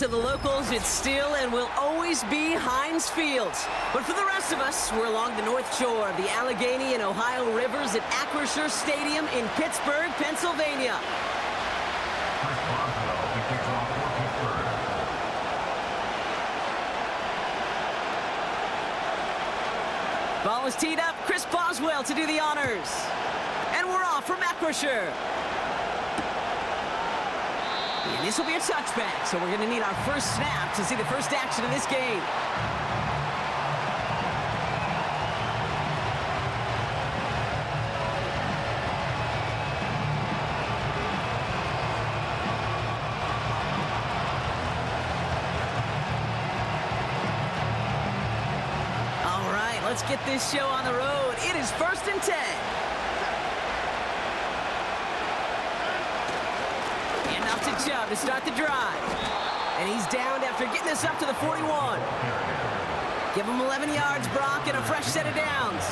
to the locals, it's still and will always be Heinz Field. But for the rest of us, we're along the north shore of the Allegheny and Ohio rivers at Acrisure Stadium in Pittsburgh, Pennsylvania. Ball is teed up. Chris Boswell to do the honors. And we're off from Acrisure. And this will be a touchback, so we're going to need our first snap to see the first action of this game. All right, let's get this show on the road. It is 1st and 10. Chubb to start the drive. And he's downed after getting us up to the 41. Give him 11 yards, Brock, and a fresh set of downs.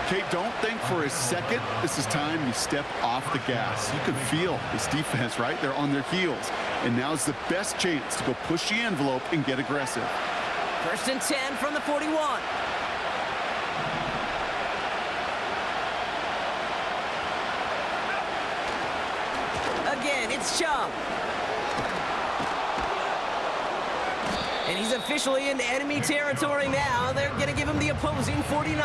Kate, don't think for a second this is time you step off the gas. You can feel this defense, right? They're on their heels. And now's the best chance to go push the envelope and get aggressive. 1st and 10 from the 41. Again, it's Chubb. And he's officially into enemy territory now. They're going to give him the opposing 49.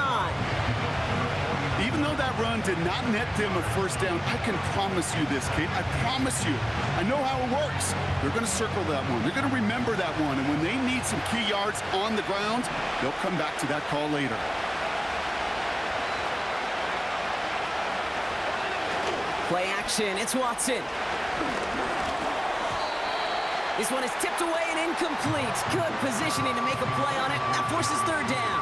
Even though that run did not net them a first down, I can promise you this, Kate. I promise you. I know how it works. They're going to circle that one. They're going to remember that one. And when they need some key yards on the ground, they'll come back to that call later. Play action. It's Watson. This one is tipped away and incomplete. Good positioning to make a play on it. That forces 3rd down.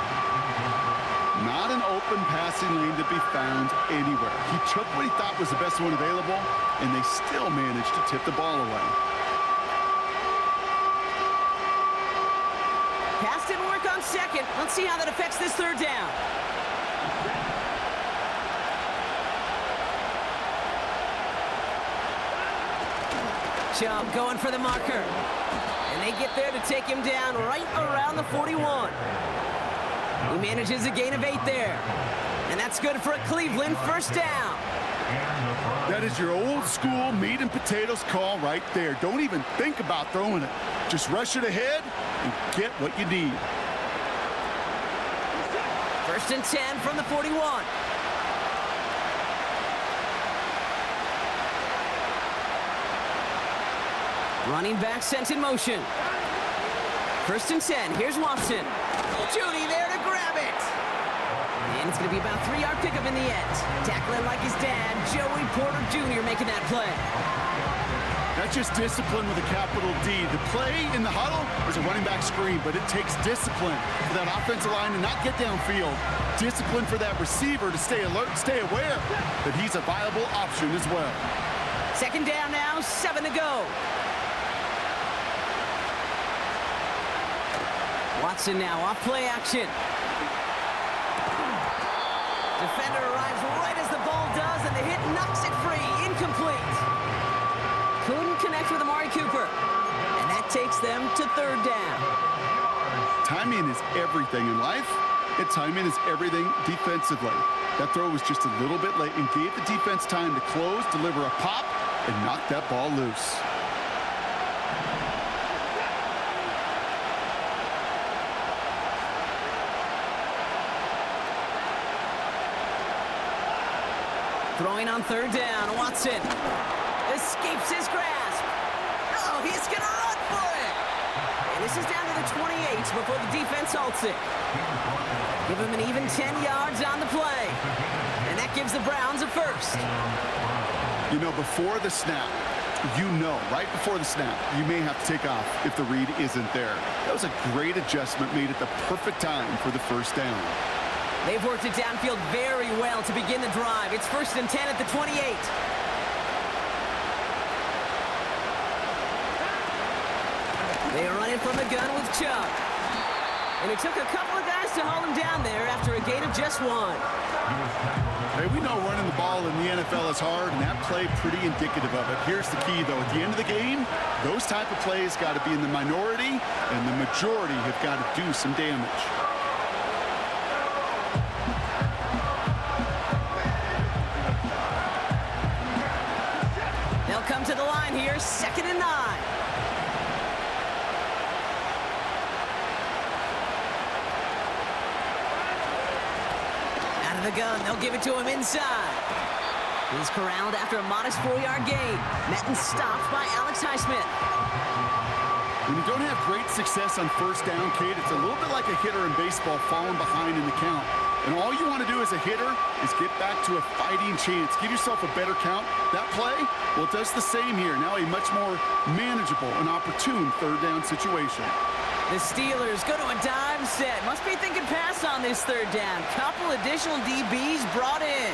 Not an open passing lane to be found anywhere. He took what he thought was the best one available, and they still managed to tip the ball away. Pass didn't work on 2nd. Let's see how that affects this 3rd down. Chubb going for the marker. And they get there to take him down right around the 41. He manages a gain of 8 there. And that's good for a Cleveland 1st down. That is your old school meat and potatoes call right there. Don't even think about throwing it. Just rush it ahead and get what you need. 1st and 10 from the 41. Running back sent in motion. 1st and 10. Here's Watson. Judy there to grab it. And it's going to be about a 3-yard pickup in the end. Tackling like his dad, Joey Porter Jr. making that play. That's just discipline with a capital D. The play in the huddle is a running back screen, but it takes discipline for that offensive line to not get downfield. Discipline for that receiver to stay alert, stay aware that he's a viable option as well. 2nd down now, 7 to go. Watson now off play action. Defender arrives right as the ball does, and the hit knocks it free. Incomplete. Couldn't connect with Amari Cooper. And that takes them to 3rd down. Timing is everything in life, and timing is everything defensively. That throw was just a little bit late and gave the defense time to close, deliver a pop, and knock that ball loose. Throwing on 3rd down, Watson escapes his grasp. Oh, he's going to run for it. And this is down to the 28 before the defense halts it. Give him an even 10 yards on the play. And that gives the Browns a 1st. You know, before the snap, right before the snap, you may have to take off if the read isn't there. That was a great adjustment made at the perfect time for the 1st down. They've worked it downfield very well to begin the drive. It's 1st and 10 at the 28. They are running from the gun with Chubb. And it took a couple of guys to hold him down there after a gain of just 1. Hey, we know running the ball in the NFL is hard, and that play pretty indicative of it. Here's the key, though. At the end of the game, those type of plays got to be in the minority, and the majority have got to do some damage. They'll come to the line here, 2nd and 9. Out of the gun, they'll give it to him inside. He's corralled after a modest 4-yard gain. Madden stopped by Alex Highsmith. When you don't have great success on first down, Kate, it's a little bit like a hitter in baseball falling behind in the count. And all you want to do as a hitter is get back to a fighting chance. Give yourself a better count. That play, well, it does the same here. Now a much more manageable and opportune 3rd down situation. The Steelers go to a dime set. Must be thinking pass on this 3rd down. Couple additional DBs brought in.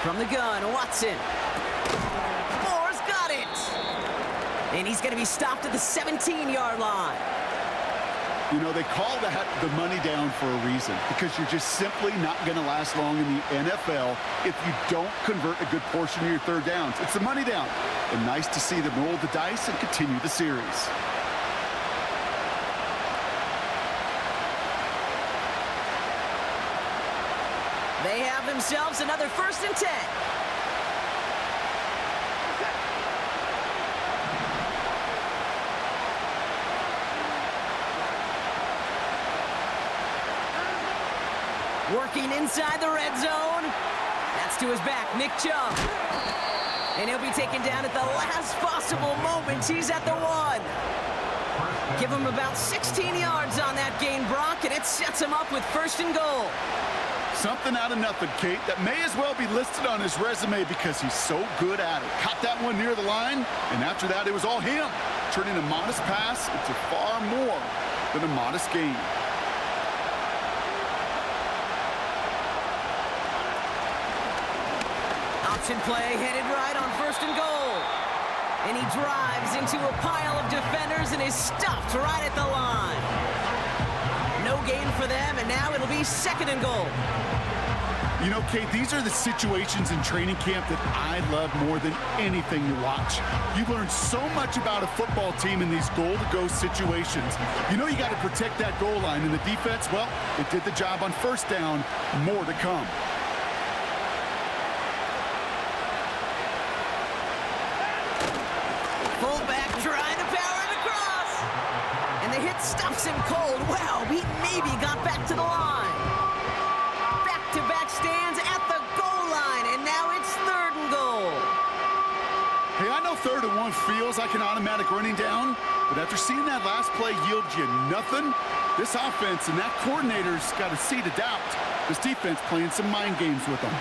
From the gun, Watson. Moore's got it. And he's going to be stopped at the 17-yard line. You know, they call that the money down for a reason, because you're just simply not going to last long in the NFL if you don't convert a good portion of your 3rd downs. It's the money down. And nice to see them roll the dice and continue the series. They have themselves another 1st and 10. Working inside the red zone. That's to his back, Nick Chubb. And he'll be taken down at the last possible moment. He's at the 1. Give him about 16 yards on that gain, Brock, and it sets him up with 1st and goal. Something out of nothing, Kate, that may as well be listed on his resume because he's so good at it. Caught that one near the line, and after that, it was all him, turning a modest pass into far more than a modest gain. Option play headed right on 1st and goal. And he drives into a pile of defenders and is stopped right at the line. No gain for them, and now it'll be 2nd and goal. You know, Kate, these are the situations in training camp that I love more than anything to watch. You learn so much about a football team in these goal-to-go situations. You know you got to protect that goal line, and the defense, well, it did the job on 1st down. More to come. Fullback trying to power it across. And the hit stops him cold. Wow, he maybe got back to the line. Back-to-back stands at the goal line, and now it's 3rd and goal. Hey, I know 3rd and 1 feels like an automatic running down, but after seeing that last play yield you nothing, this offense and that coordinator's got a seed of doubt. This defense playing some mind games with them.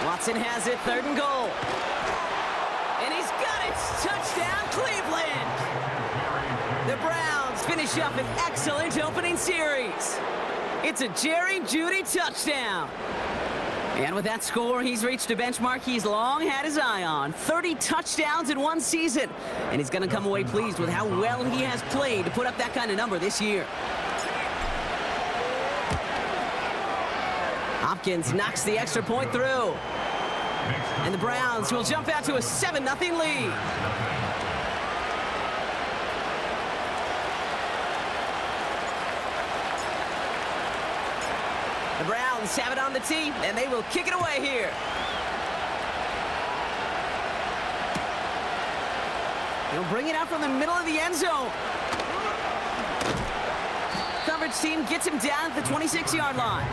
Watson has it, 3rd and goal. And he's got it! Touchdown, Cleveland! The Browns finish up an excellent opening series. It's a Jerry Jeudy touchdown. And with that score, he's reached a benchmark he's long had his eye on. 30 touchdowns in one season. And he's going to come away pleased with how well he has played to put up that kind of number this year. Hopkins knocks the extra point through. And the Browns will jump out to a 7-0 lead. The Browns have it on the tee, and they will kick it away here. They'll bring it out from the middle of the end zone. Coverage team gets him down at the 26-yard line.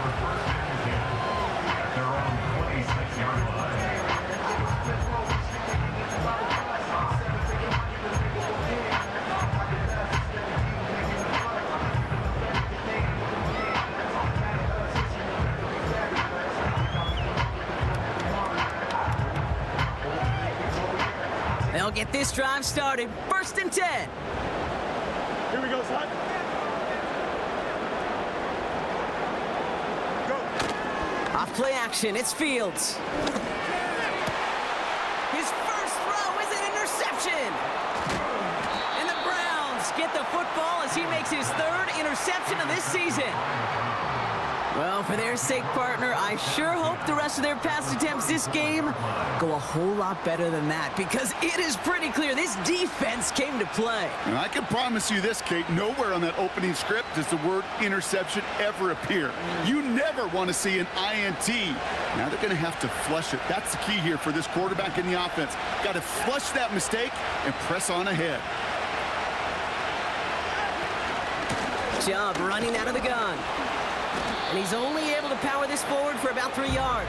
They'll get this drive started. 1st and 10. Here we go, son. Go. Off play action, it's Fields. Well, for their sake, partner, I sure hope the rest of their pass attempts this game go a whole lot better than that, because it is pretty clear this defense came to play. And I can promise you this, Kate, nowhere on that opening script does the word interception ever appear. You never want to see an INT. Now they're going to have to flush it. That's the key here for this quarterback in the offense. Got to flush that mistake and press on ahead. Chubb running out of the gun. And he's only able to power this forward for about 3 yards.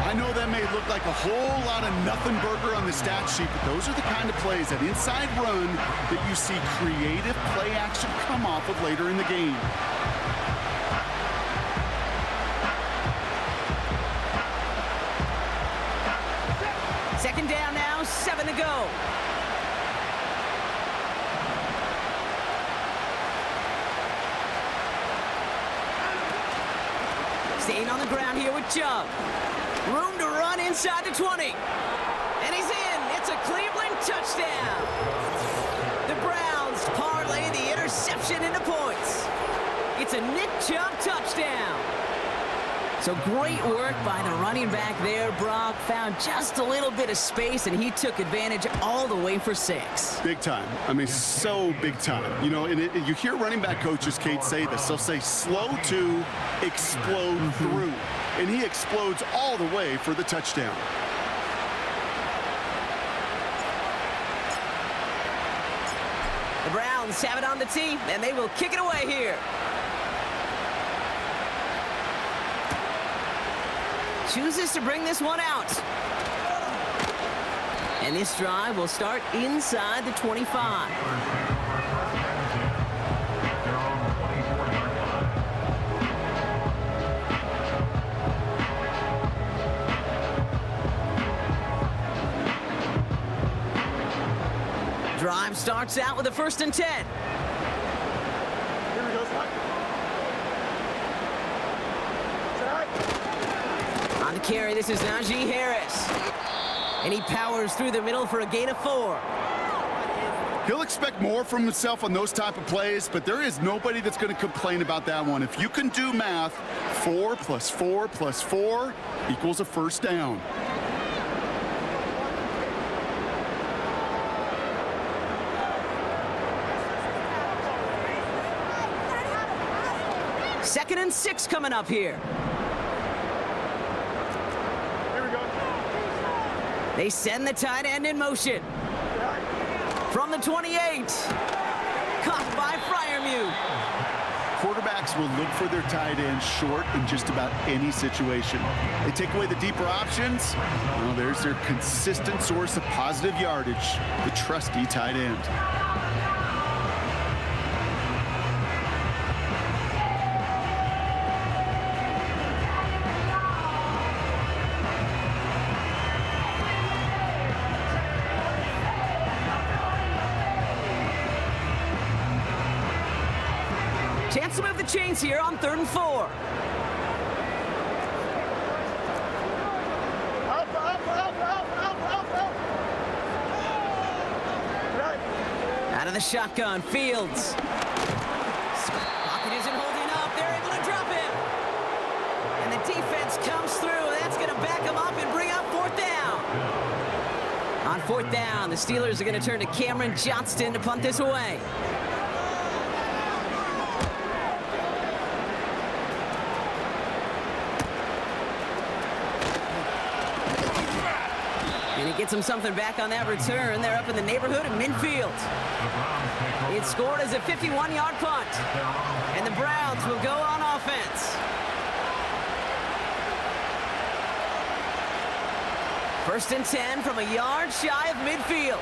I know that may look like a whole lot of nothing burger on the stat sheet, but those are the kind of plays, that inside run, that you see creative play action come off of later in the game. Second down now, 7 to go. Staying on the ground here with Chubb. Room to run inside the 20. And he's in. It's a Cleveland touchdown. The Browns parlay the interception into points. It's a Nick Chubb touchdown. So great work by the running back there. Brock found just a little bit of space, and he took advantage all the way for 6. Big time. I mean, so big time. You know, and you hear running back coaches, Kate, say this. They'll say slow to explode through. And he explodes all the way for the touchdown. The Browns have it on the tee, and they will kick it away here. Chooses to bring this one out. And this drive will start inside the 25. Drive starts out with a 1st and 10. Here we go, Scott. On the carry, this is Najee Harris. And he powers through the middle for a gain of 4. He'll expect more from himself on those type of plays, but there is nobody that's going to complain about that one. If you can do math, 4 + 4 + 4 equals a 1st down. Second and 6 coming up here. Here we go. They send the tight end in motion. From the 28. Caught by Freiermuth. Quarterbacks will look for their tight end short in just about any situation. They take away the deeper options. Well, there's their consistent source of positive yardage, the trusty tight end. Chance to move the chains here on 3rd and 4. Up. Right. Out of the shotgun, Fields. Pocket isn't holding up. They're able to drop him. And the defense comes through. That's going to back him up and bring up 4th down. On 4th down, the Steelers are going to turn to Cameron Johnston to punt this away. And he gets him something back on that return. They're up in the neighborhood of midfield. It's scored as a 51-yard punt. And the Browns will go on offense. 1st and 10 from a yard shy of midfield.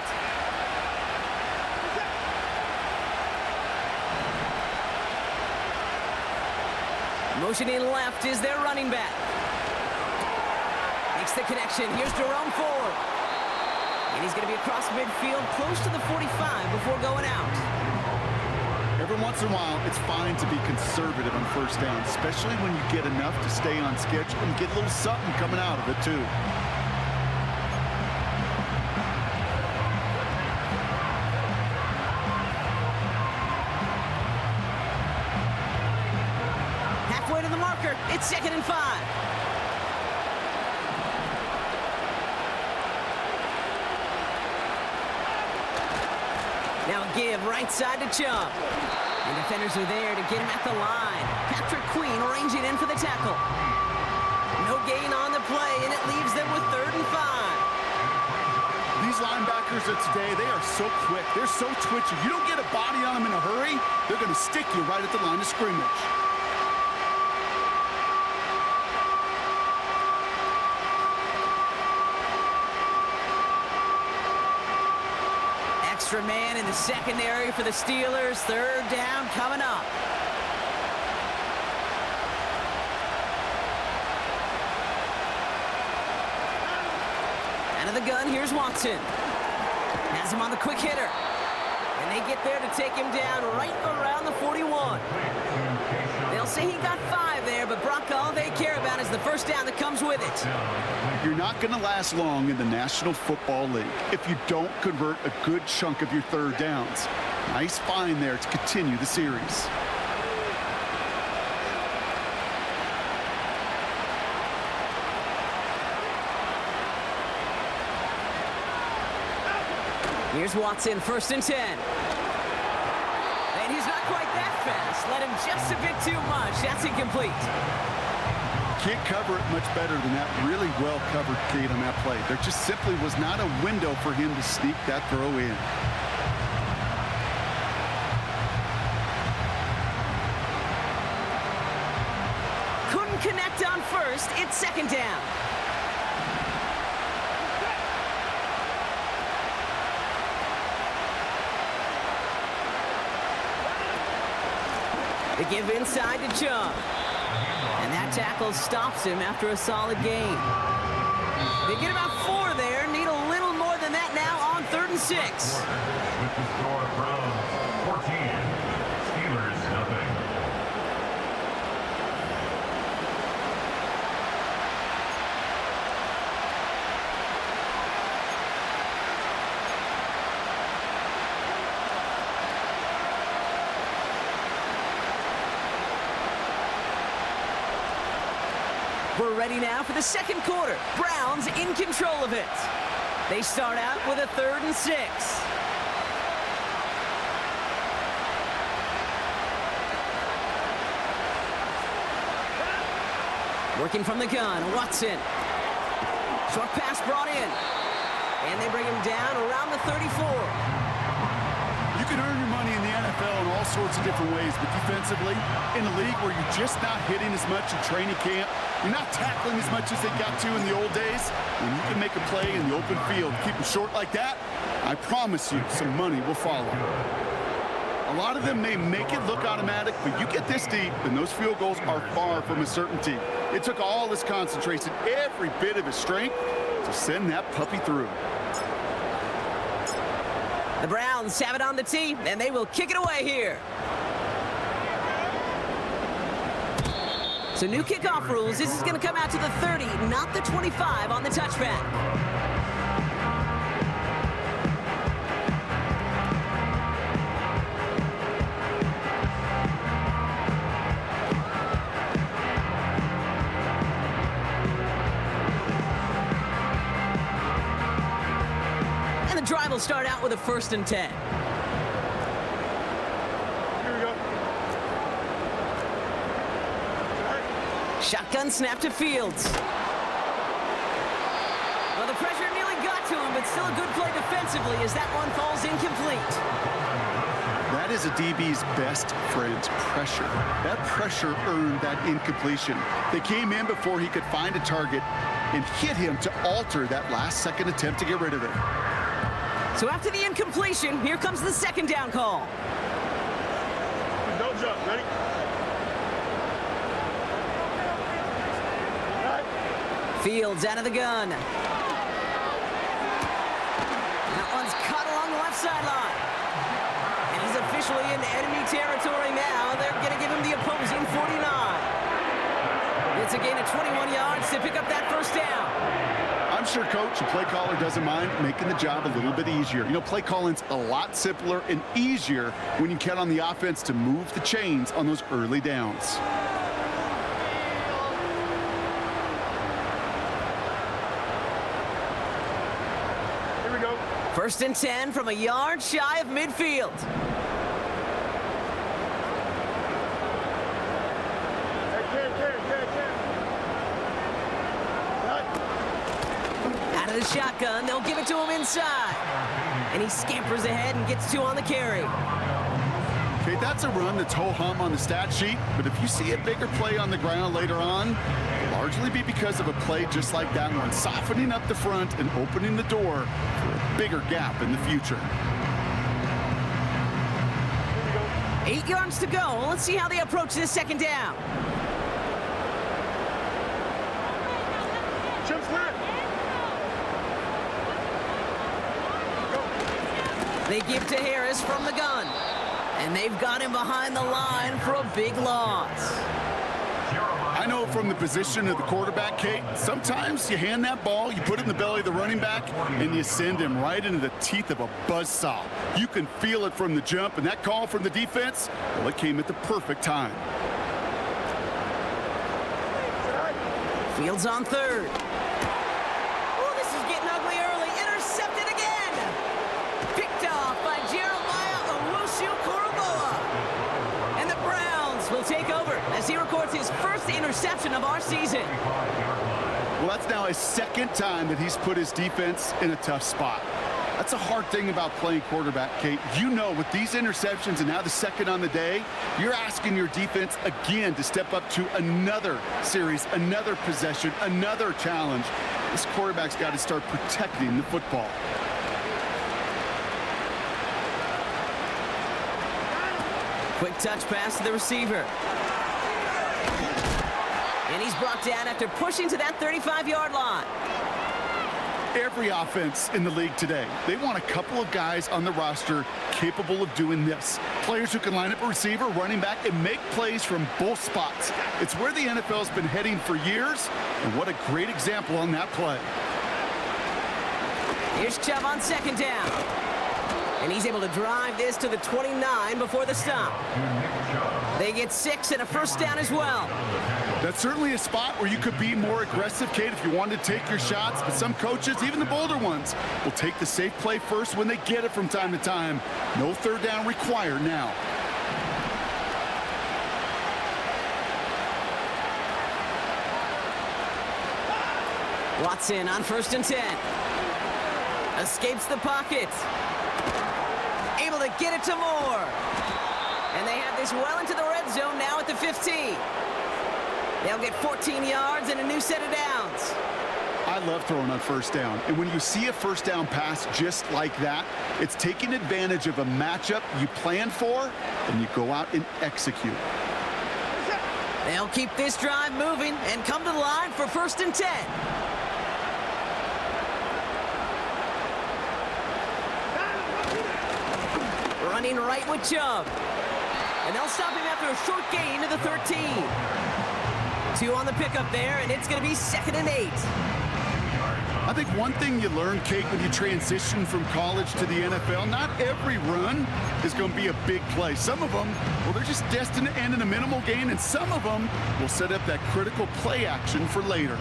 Motioning left is their running back. Makes the connection. Here's Jerome Ford. And he's going to be across midfield, close to the 45 before going out. Every once in a while, it's fine to be conservative on 1st down, especially when you get enough to stay on schedule and get a little something coming out of it, too. Halfway to the blocker. It's 2nd and 5. Now a give right side to Chubb. The defenders are there to get him at the line. Patrick Queen ranging in for the tackle. No gain on the play, and it leaves them with 3rd and 5. These linebackers of today, they are so quick. They're so twitchy. You don't get a body on them in a hurry, they're going to stick you right at the line of scrimmage. Extra man in the secondary for the Steelers. 3rd down coming up. Out of the gun, here's Watson. Has him on the quick hitter. And they get there to take him down right around the 41. They'll say he got 5 there, but Brock, all they care about is the first down that comes with it. You're not going to last long in the National Football League if you don't convert a good chunk of your 3rd downs. Nice find there to continue the series. Here's Watson, 1st and 10. And he's not quite that fast. Let him just a bit too much. That's incomplete. Can't cover it much better than that really well-covered gate on that play. There just simply was not a window for him to sneak that throw in. Couldn't connect on 1st. It's 2nd down. They give inside to Chubb. And that tackle stops him after a solid gain. They get about 4 there. Need a little more than that now on 3rd and 6. With the score, Browns 14, Steelers nothing. We're ready now for the 2nd quarter. Browns in control of it. They start out with a 3rd and 6. Working from the gun, Watson. Short pass brought in. And they bring him down around the 34. You can earn your money in the NFL in all sorts of different ways, but defensively, in a league where you're just not hitting as much in training camp, you're not tackling as much as they got to in the old days, when you can make a play in the open field, keep them short like that, I promise you some money will follow. A lot of them may make it look automatic, but you get this deep, and those field goals are far from a certainty. It took all his concentration, every bit of his strength, to send that puppy through. The Browns have it on the tee, and they will kick it away here. So new kickoff rules. This is going to come out to the 30, not the 25 on the touchback. And the drive will start out with a 1st and 10. Shotgun snap to Fields. Well, the pressure nearly got to him, but still a good play defensively as that one falls incomplete. That is a DB's best friend, pressure. That pressure earned that incompletion. They came in before he could find a target and hit him to alter that last-second attempt to get rid of it. So after the incompletion, here comes the 2nd down call. Don't jump. Ready? Fields out of the gun. That one's cut along the left sideline. And he's officially in enemy territory now. They're going to give him the opposing 49. It's a gain of 21 yards to pick up that 1st down. I'm sure coach and play caller doesn't mind making the job a little bit easier. You know, play calling's a lot simpler and easier when you count on the offense to move the chains on those early downs. First and 10 from a yard shy of midfield. Out of the shotgun, they'll give it to him inside. And he scampers ahead and gets 2 on the carry. Okay, that's a run that's ho-hum on the stat sheet, but if you see a bigger play on the ground later on, it'll largely be because of a play just like that one, softening up the front and opening the door for a bigger gap in the future. 8 yards to go. Let's see how they approach this second down. They give to Harris from the gun. And they've got him behind the line for a big loss. I know from the position of the quarterback, Kate, sometimes you hand that ball, you put it in the belly of the running back, and you send him right into the teeth of a buzzsaw. You can feel it from the jump, and that call from the defense, well, it came at the perfect time. Fields on third. Oh, this is getting ugly early. Intercepted again. Picked off by Jeremiah Owusu-Koramoah. And the Browns will take over as he records his first interception of our season. Well, that's now his second time that he's put his defense in a tough spot. That's a hard thing about playing quarterback, Kate. You know, with these interceptions and now the second on the day, you're asking your defense again to step up to another series, another possession, another challenge. This quarterback's got to start protecting the football. Quick touch pass to the receiver. And he's brought down after pushing to that 35-yard line. Every offense in the league today, they want a couple of guys on the roster capable of doing this. Players who can line up a receiver, running back, and make plays from both spots. It's where the NFL's been heading for years, and what a great example on that play. Here's Chubb on second down. And he's able to drive this to the 29 before the stop. They get 6 and a first down as well. That's certainly a spot where you could be more aggressive, Kate, if you wanted to take your shots. But some coaches, even the bolder ones, will take the safe play first when they get it from time to time. No third down required now. Watson on first and 10. Escapes the pocket. Able to get it to Moore. And they have this well into the red zone now at the 15. They'll get 14 yards and a new set of downs. I love throwing on first down. And when you see a first down pass just like that, it's taking advantage of a matchup you plan for, and you go out and execute. They'll keep this drive moving and come to the line for first and 10. Running right with Chubb. And they'll stop him after a short gain to the 13. 2 on the pickup there, and it's going to be 2nd and 8. I think one thing you learn, Kate, when you transition from college to the NFL, not every run is going to be a big play. Some of them, well, they're just destined to end in a minimal gain, and some of them will set up that critical play action for later.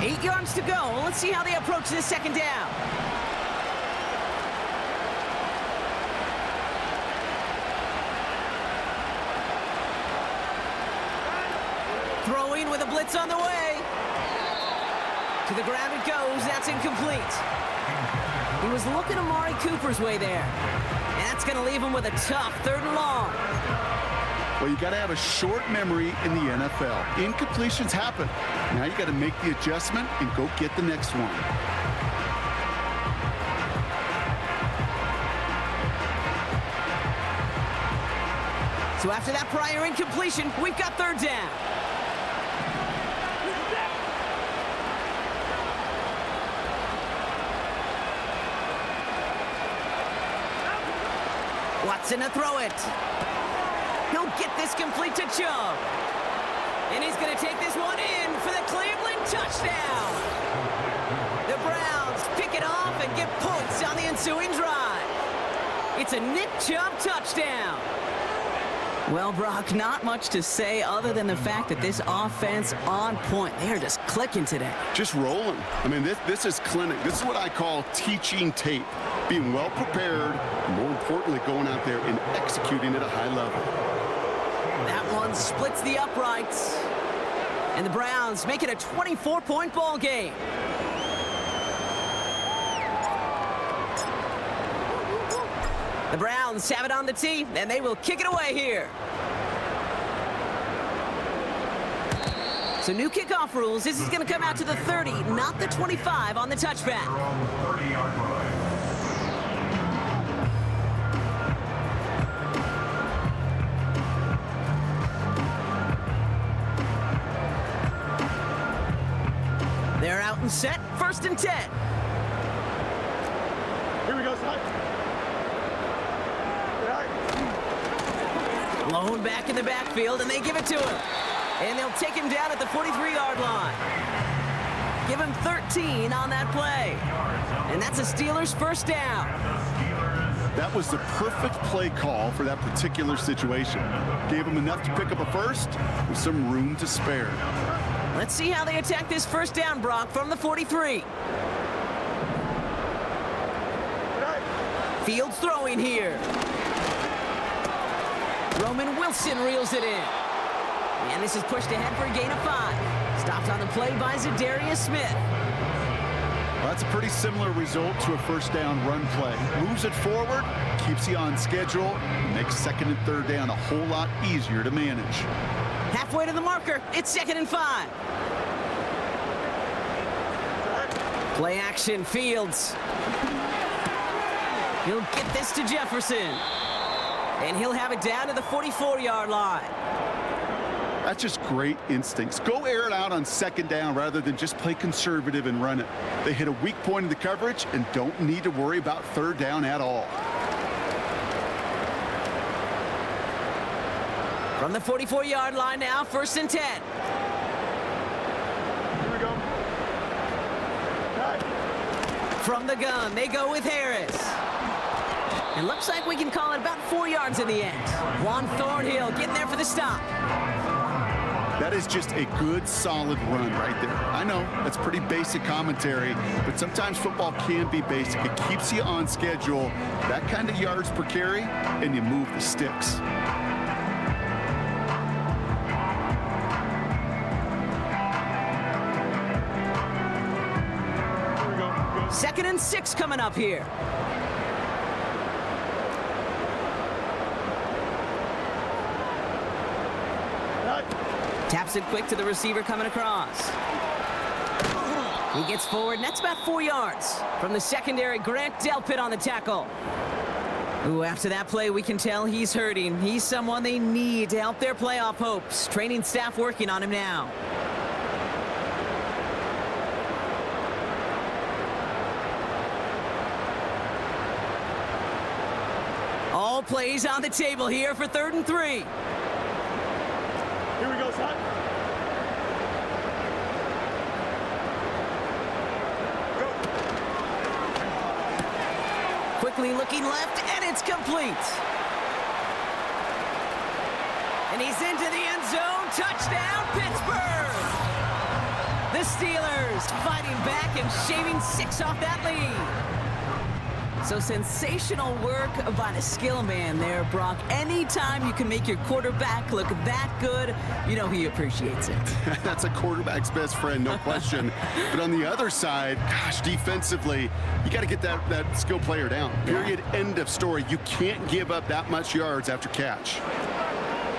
Eight yards to go. Let's see how they approach this second down. Throwing with a blitz on the way. To the ground it goes. That's incomplete. He was looking Amari Cooper's way there. And that's going to leave him with a tough 3rd and long. Well, you got to have a short memory in the NFL. Incompletions happen. Now you got to make the adjustment and go get the next one. So after that prior incompletion, we've got 3rd down. Watson to throw it. He'll get this complete to Chubb. And he's going to take this one in for the Cleveland touchdown. The Browns pick it off and get points on the ensuing drive. It's a Nick Chubb touchdown. Well, Brock, not much to say other than the fact that this offense on point. They are just clicking today. Just rolling. I mean, this is clinic. This is what I call teaching tape. Being well prepared, and more importantly, going out there and executing at a high level. That one splits the uprights. And the Browns make it a 24-point ball game. The Browns have it on the tee, and they will kick it away here. So new kickoff rules. This is going to come out to the 30, not the 25 on the touchback. From the 30-yard line. They're out and set. 1st and 10. Here we go, son. Blown back in the backfield, and they give it to him. And they'll take him down at the 43-yard line. Give him 13 on that play. And that's a Steelers first down. That was the perfect play call for that particular situation. Gave him enough to pick up a first with some room to spare. Let's see how they attack this first down, Brock, from the 43. Fields throwing here. Roman Wilson reels it in. And this is pushed ahead for a gain of 5. Stopped on the play by Zadarius Smith. Well, that's a pretty similar result to a first down run play. Moves it forward, keeps you on schedule, and makes 2nd and 3rd down a whole lot easier to manage. Halfway to the marker, it's 2nd and 5. Play action, Fields. He'll get this to Jefferson. And he'll have it down to the 44-yard line. That's just great instincts. Go air it out on 2nd down rather than just play conservative and run it. They hit a weak point in the coverage and don't need to worry about 3rd down at all. From the 44-yard line now, 1st and 10. Here we go. From the gun, they go with Harris. It looks like we can call it about 4 yards in the end. Juan Thornhill getting there for the stop. That is just a good, solid run right there. I know, that's pretty basic commentary, but sometimes football can be basic. It keeps you on schedule, that kind of yards per carry, and you move the sticks. Here we go. 2nd and 6 coming up here. Taps it quick to the receiver coming across. He gets forward, and that's about 4 yards. From the secondary, Grant Delpit on the tackle. Ooh, after that play, we can tell he's hurting. He's someone they need to help their playoff hopes. Training staff working on him now. All plays on the table here for 3rd and 3. Here we go, son. Go. Quickly looking left, and it's complete. And he's into the end zone. Touchdown, Pittsburgh! The Steelers fighting back and shaving 6 off that lead. So sensational work by the skill man there, Brock. Anytime you can make your quarterback look that good, you know he appreciates it. That's a quarterback's best friend, no question. But on the other side, gosh, defensively, you got to get that skill player down. Period, end of story. You can't give up that much yards after catch.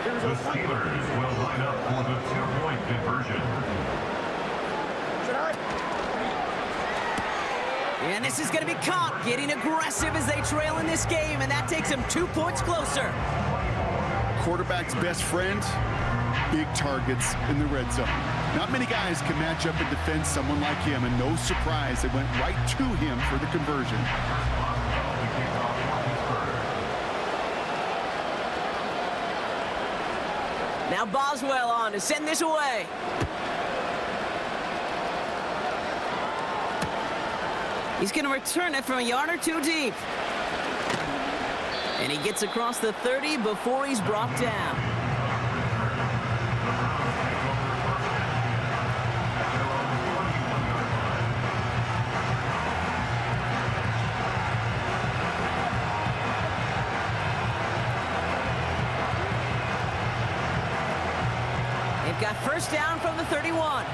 Here we go, The son. Steelers will line up for the 2-point conversion. Should I? And this is going to be caught, getting aggressive as they trail in this game, and that takes them 2 points closer. Quarterback's best friend, big targets in the red zone. Not many guys can match up and defend someone like him, and no surprise, it went right to him for the conversion. Now Boswell on to send this away. He's going to return it from a yard or 2 deep. And And he gets across the 30 before he's brought down. They've got first down from the 31.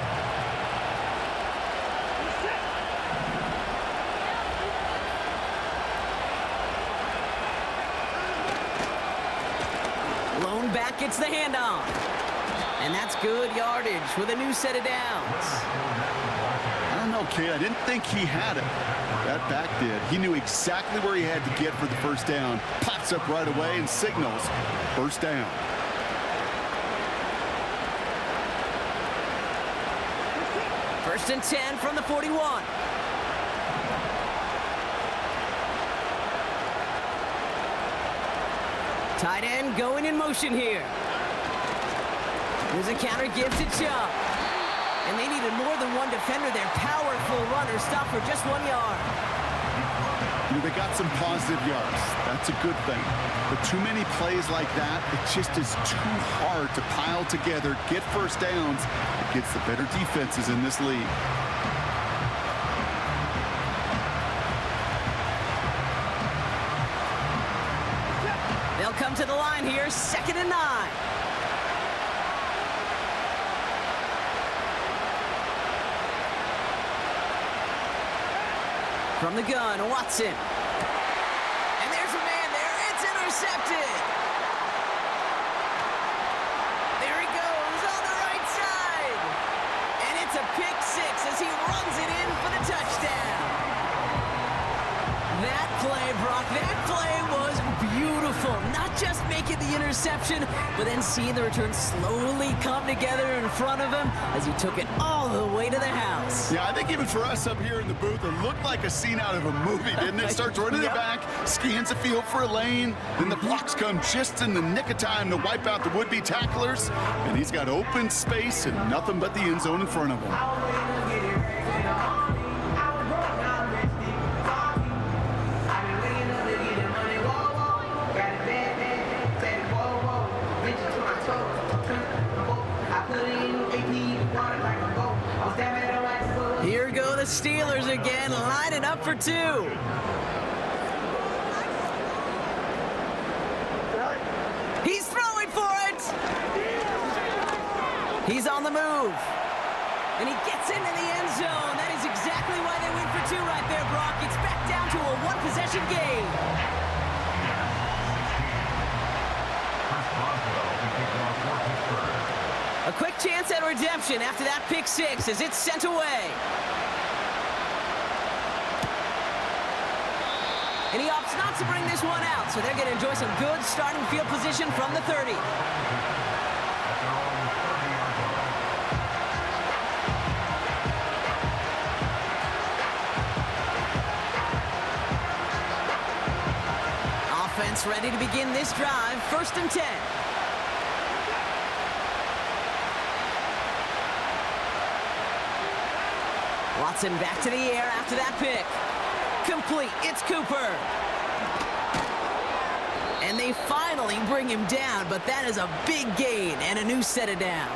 Lone back gets the handoff. And that's good yardage with a new set of downs. I don't know, Kate. I didn't think he had it. That back did. He knew exactly where he had to get for the first down. Pops up right away and signals first down. First and 10 from the 41. Tight end going in motion here. There's a counter give to Chubb. And they needed more than one defender. Their powerful runner stopped for just 1 yard. You know, they got some positive yards. That's a good thing. But too many plays like that, it just is too hard to pile together, get first downs against the better defenses in this league. They'll come to the line here, 2nd and 9. From the gun, Watson. And there's a man there. It's intercepted. There he goes on the right side. And it's a pick six as he runs it in for the touchdown. That play, Brock, that play was beautiful. Not just making the interception, but then seeing the return slowly come together in front of him as he took it all the way to the house. Yeah, I think even for us up here in the booth, it looked like a scene out of a movie, didn't it? Starts running it back, scans the field for a lane, then the blocks come just in the nick of time to wipe out the would-be tacklers, and he's got open space and nothing but the end zone in front of him. Here go the Steelers again, lining up for 2. He's throwing for it! He's on the move. And he gets into the end zone. That is exactly why they went for 2 right there, Brock. It's back down to a one-possession game. A quick chance at redemption after that pick six as it's sent away. And he opts not to bring this one out, so they're going to enjoy some good starting field position from the 30. Offense ready to begin this drive, 1st and 10. Watson back to the air after that pick. Complete, it's Cooper. And they finally bring him down, but that is a big gain and a new set of downs.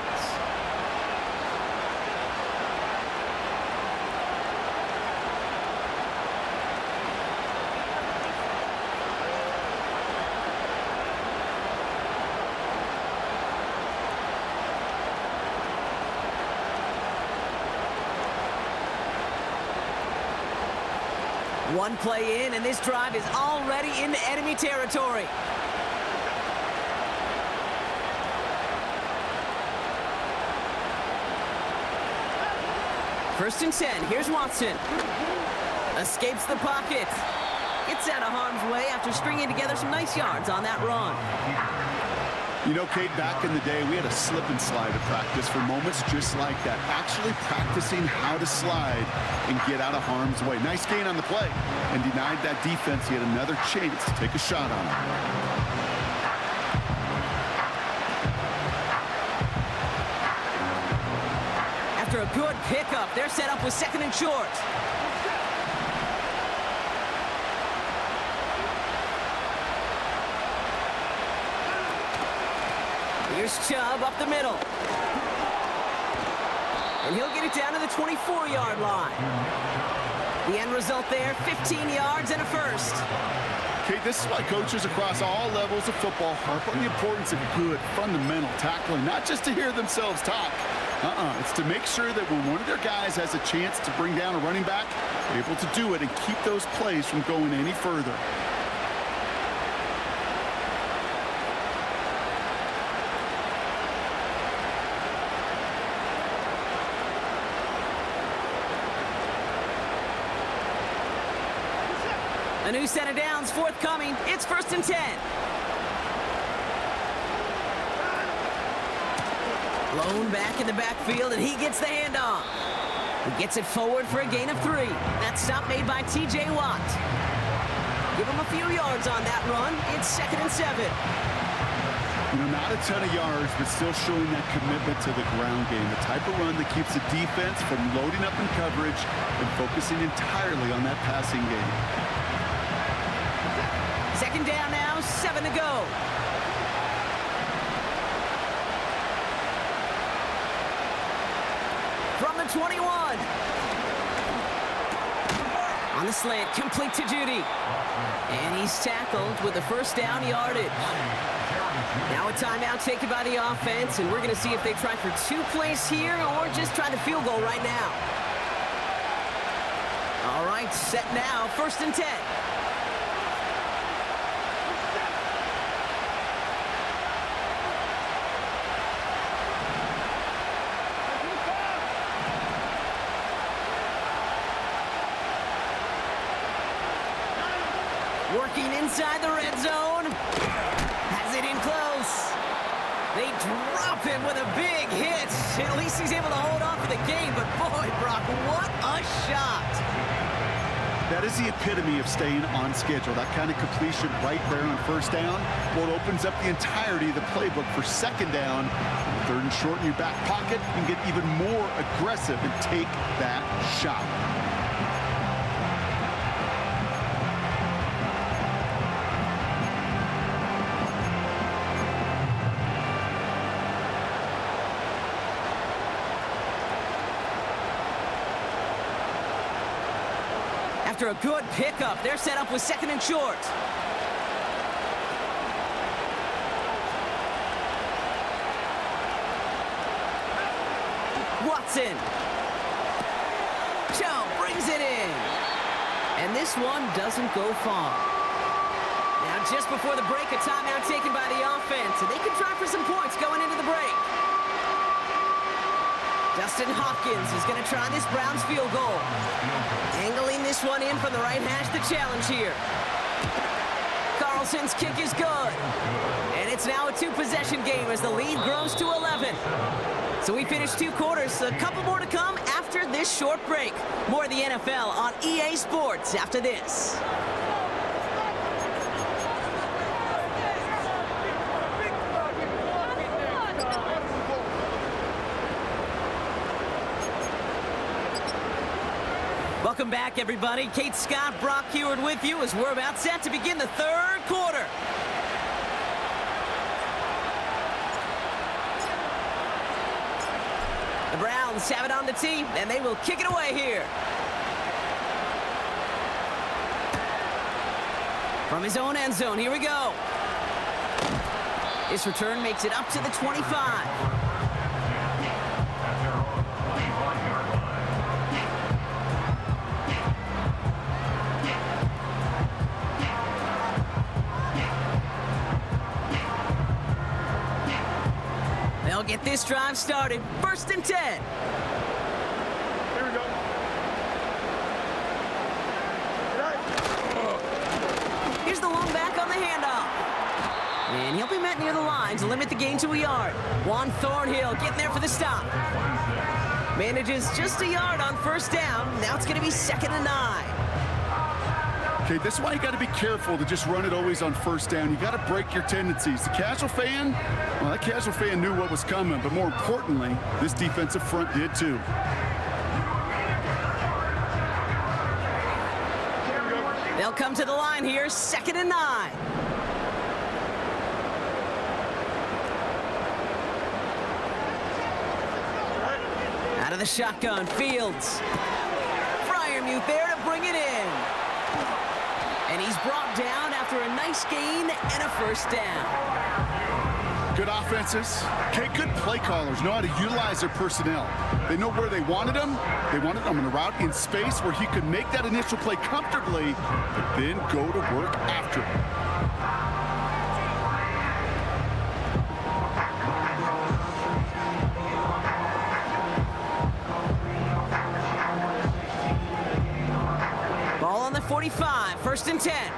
One play in, and this drive is already into enemy territory. First and 10, here's Watson. Escapes the pocket. Gets out of harm's way after stringing together some nice yards on that run. You know, Kate, back in the day, we had a slip and slide at practice for moments just like that. Actually practicing how to slide and get out of harm's way. Nice gain on the play, and denied that defense. He had another chance to take a shot on him. After a good pickup, they're set up with 2nd and short. Here's Chubb up the middle. And he'll get it down to the 24-yard line. The end result there, 15 yards and a first. Okay, this is why coaches across all levels of football harp on the importance of good, fundamental tackling, not just to hear themselves talk. It's to make sure that when one of their guys has a chance to bring down a running back, they're able to do it and keep those plays from going any further. A new set of downs forthcoming. It's 1st and 10. Blown back in the backfield, and he gets the handoff. He gets it forward for a gain of 3. That stop made by T.J. Watt. Give him a few yards on that run. It's 2nd and 7. Not a ton of yards, but still showing that commitment to the ground game. The type of run that keeps the defense from loading up in coverage and focusing entirely on that passing game. 2nd down now, 7 to go. From the 21. On the slant, complete to Judy. And he's tackled with the 1st down yardage. Now a timeout taken by the offense, and we're going to see if they try for 2 plays here or just try the field goal right now. All right, set now, 1st and 10. Working inside the red zone. Has it in close. They drop him with a big hit. At least he's able to hold on for the game. But boy, Brock, what a shot. That is the epitome of staying on schedule. That kind of completion right there on 1st down. Well, it opens up the entirety of the playbook for 2nd down. 3rd and short in your back pocket. You can get even more aggressive and take that shot. After a good pickup, they're set up with 2nd and short. Watson. Joe brings it in. And this one doesn't go far. Now, just before the break, a timeout taken by the offense. And they can try for some points going into the break. Justin Hopkins is going to try this Browns field goal. Angling this one in from the right hash, the challenge here. Carlson's kick is good. And it's now a 2-possession game as the lead grows to 11. So we finished 2 quarters. A couple more to come after this short break. More of the NFL on EA Sports after this. Welcome back, everybody. Kate Scott, Brock Heward with you as we're about set to begin the 3rd quarter. The Browns have it on the tee, and they will kick it away here. From his own end zone, here we go. This return makes it up to the 25. They'll get this drive started. 1st and 10. Here we go. Here's the long back on the handoff. And he'll be met near the line to limit the gain to a yard. Juan Thornhill getting there for the stop. Manages just a yard on 1st down. Now it's going to be 2nd and 9. Okay, this is why you got to be careful to just run it always on 1st down. You got to break your tendencies. The casual fan, well, that casual fan knew what was coming, but more importantly, this defensive front did too. They'll come to the line here, 2nd and 9. the shotgun, Fields. Freiermuth there to bring it in. And he's brought down after a nice gain and a first down. Good offenses. Okay, good play callers know how to utilize their personnel. They know where they wanted him. They wanted him in a route in space where he could make that initial play comfortably, but then go to work after it. Ball on the 45, 1st and 10.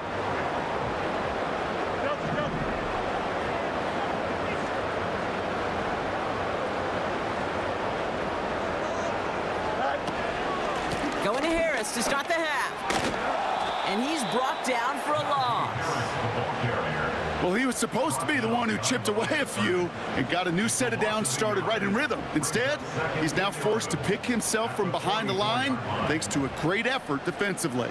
Going to Harris to start the half. And he's brought down for a loss. Well, he was supposed to be the one who chipped away a few and got a new set of downs started right in rhythm. Instead, he's now forced to pick himself from behind the line thanks to a great effort defensively.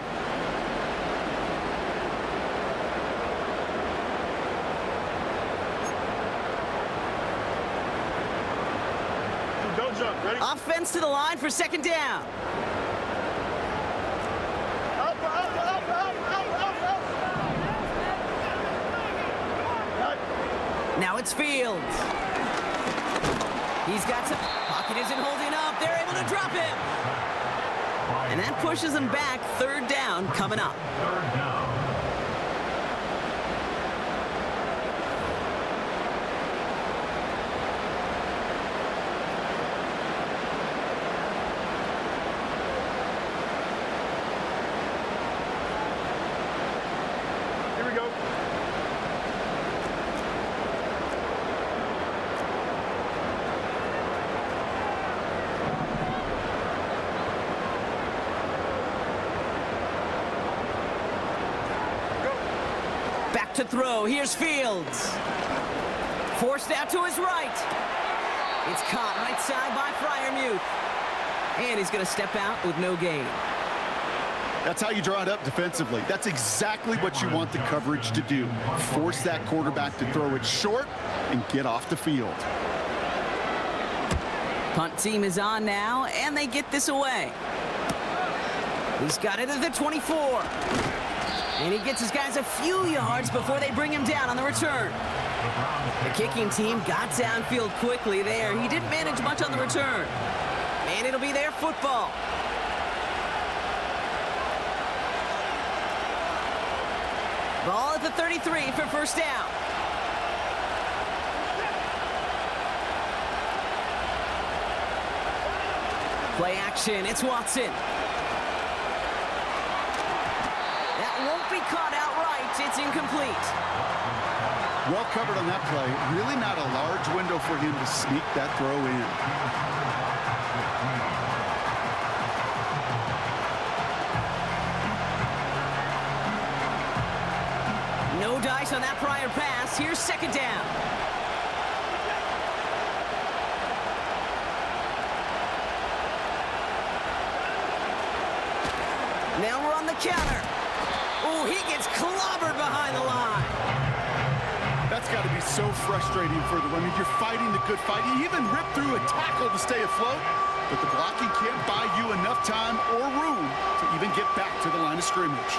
Don't jump. Ready? Offense to the line for 2nd down. Up. Now it's Fields. He's got some. Pocket isn't holding up. They're able to drop him. And that pushes him back. 3rd down coming up. 3rd down. Here we go. Back to throw. Here's Fields. Forced out to his right. It's caught right side by Freiermuth. And he's going to step out with no gain. That's how you draw it up defensively. That's exactly what you want the coverage to do. Force that quarterback to throw it short and get off the field. Punt team is on now, and they get this away. He's got it at the 24. And he gets his guys a few yards before they bring him down on the return. The kicking team got downfield quickly there. He didn't manage much on the return. And it'll be their football. Ball at the 33 for 1st down. Play action, it's Watson. That won't be caught outright, it's incomplete. Well covered on that play. Really not a large window for him to sneak that throw in. No dice on that prior pass. Here's 2nd down. Now we're on the counter. Oh, he gets clobbered behind the line. That's got to be so frustrating for them. I mean, you're fighting the good fight. You even rip through a tackle to stay afloat, but the blocking can't buy you enough time or room to even get back to the line of scrimmage.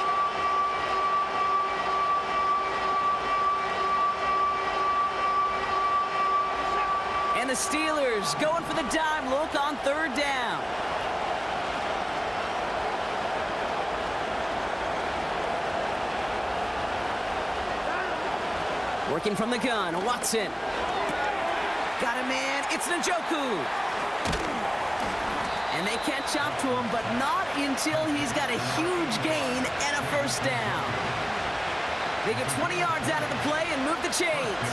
And the Steelers going for the dime look on 3rd down. Working from the gun, Watson. Got a man, it's Njoku. And they catch up to him, but not until he's got a huge gain and a 1st down. They get 20 yards out of the play and move the chains.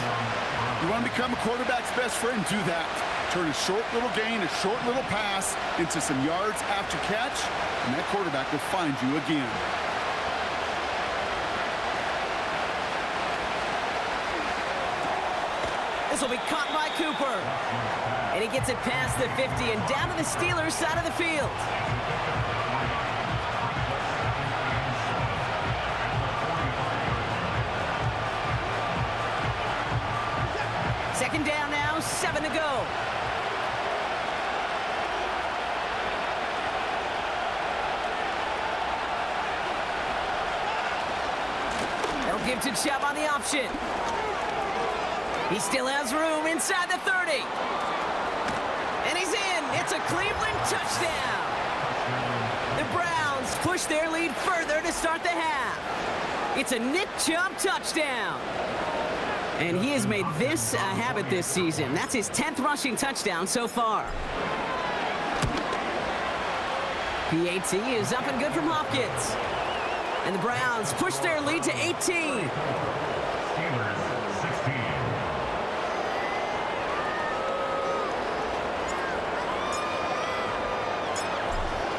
You want to become a quarterback's best friend, do that. Turn a short little gain, a short little pass into some yards after catch, and that quarterback will find you again. This will be caught by Cooper. And he gets it past the 50 and down to the Steelers' side of the field. Second down now, 7 to go. give to Chubb on the option. He still has room inside the 30. And he's in. It's a Cleveland touchdown. The Browns push their lead further to start the half. It's a Nick Chubb touchdown. And he has made this a habit this season. That's his 10th rushing touchdown so far. PAT is up and good from Hopkins. And the Browns push their lead to 18. Steelers 16.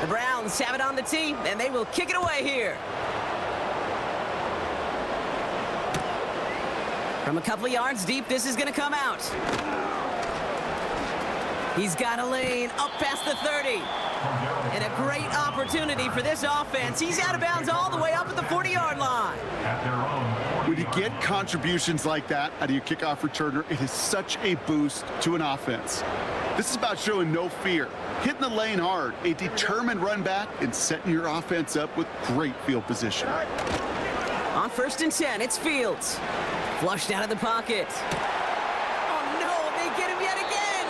The Browns have it on the tee, and they will kick it away here. From a couple of yards deep, this is going to come out. He's got a lane up past the 30. And a great opportunity for this offense. He's out of bounds all the way up at the 40-yard line. At their own 40. When you get contributions like that out of your kickoff returner, it is such a boost to an offense. This is about showing no fear, hitting the lane hard, a determined run back, and setting your offense up with great field position. On 1st and 10, it's Fields. Flushed out of the pocket. Oh, no, they get him yet again.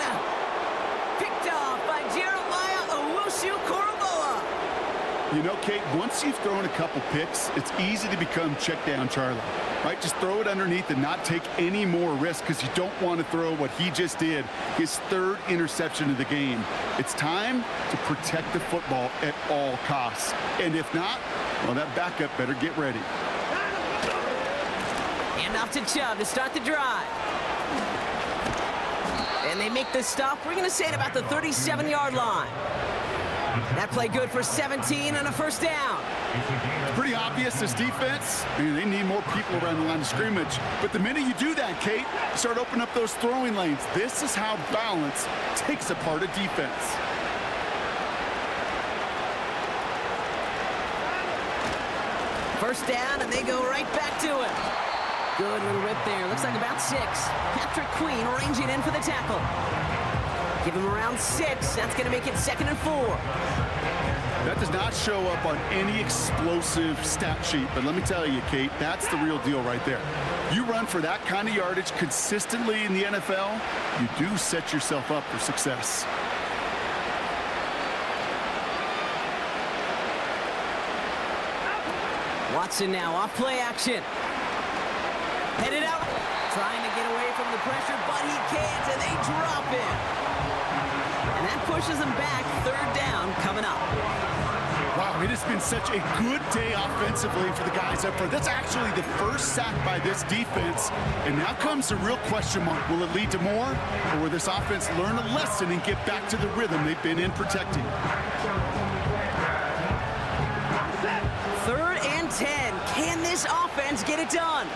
Picked off by Jeremiah Owusu-Koramoah. You know, Kate, once you've thrown a couple picks, it's easy to become check down Charlie, right? Just throw it underneath and not take any more risk because you don't want to throw what he just did, his 3rd interception of the game. It's time to protect the football at all costs. And if not, well, that backup better get ready. And off to Chubb to start the drive. And they make the stop, we're going to say, at about the 37-yard line. That play good for 17 and a 1st down. It's pretty obvious this defense, they need more people around the line of scrimmage. But the minute you do that, Kate, you start opening up those throwing lanes. This is how balance takes apart a defense. First down, and they go right back to it. Good little rip there. Looks like about 6. Patrick Queen ranging in for the tackle. Give him around 6. That's going to make it 2nd and 4. That does not show up on any explosive stat sheet, but let me tell you, Kate, that's the real deal right there. You run for that kind of yardage consistently in the NFL, you do set yourself up for success. Watson now off play action. Headed out, trying to get away from the pressure, but he can't, and they drop him. And that pushes them back. 3rd down coming up. Wow, it has been such a good day offensively for the guys up front. That's actually the 1st sack by this defense. And now comes the real question mark. Will it lead to more? Or will this offense learn a lesson and get back to the rhythm they've been in protecting? 3rd and 10. Can this offense get it done?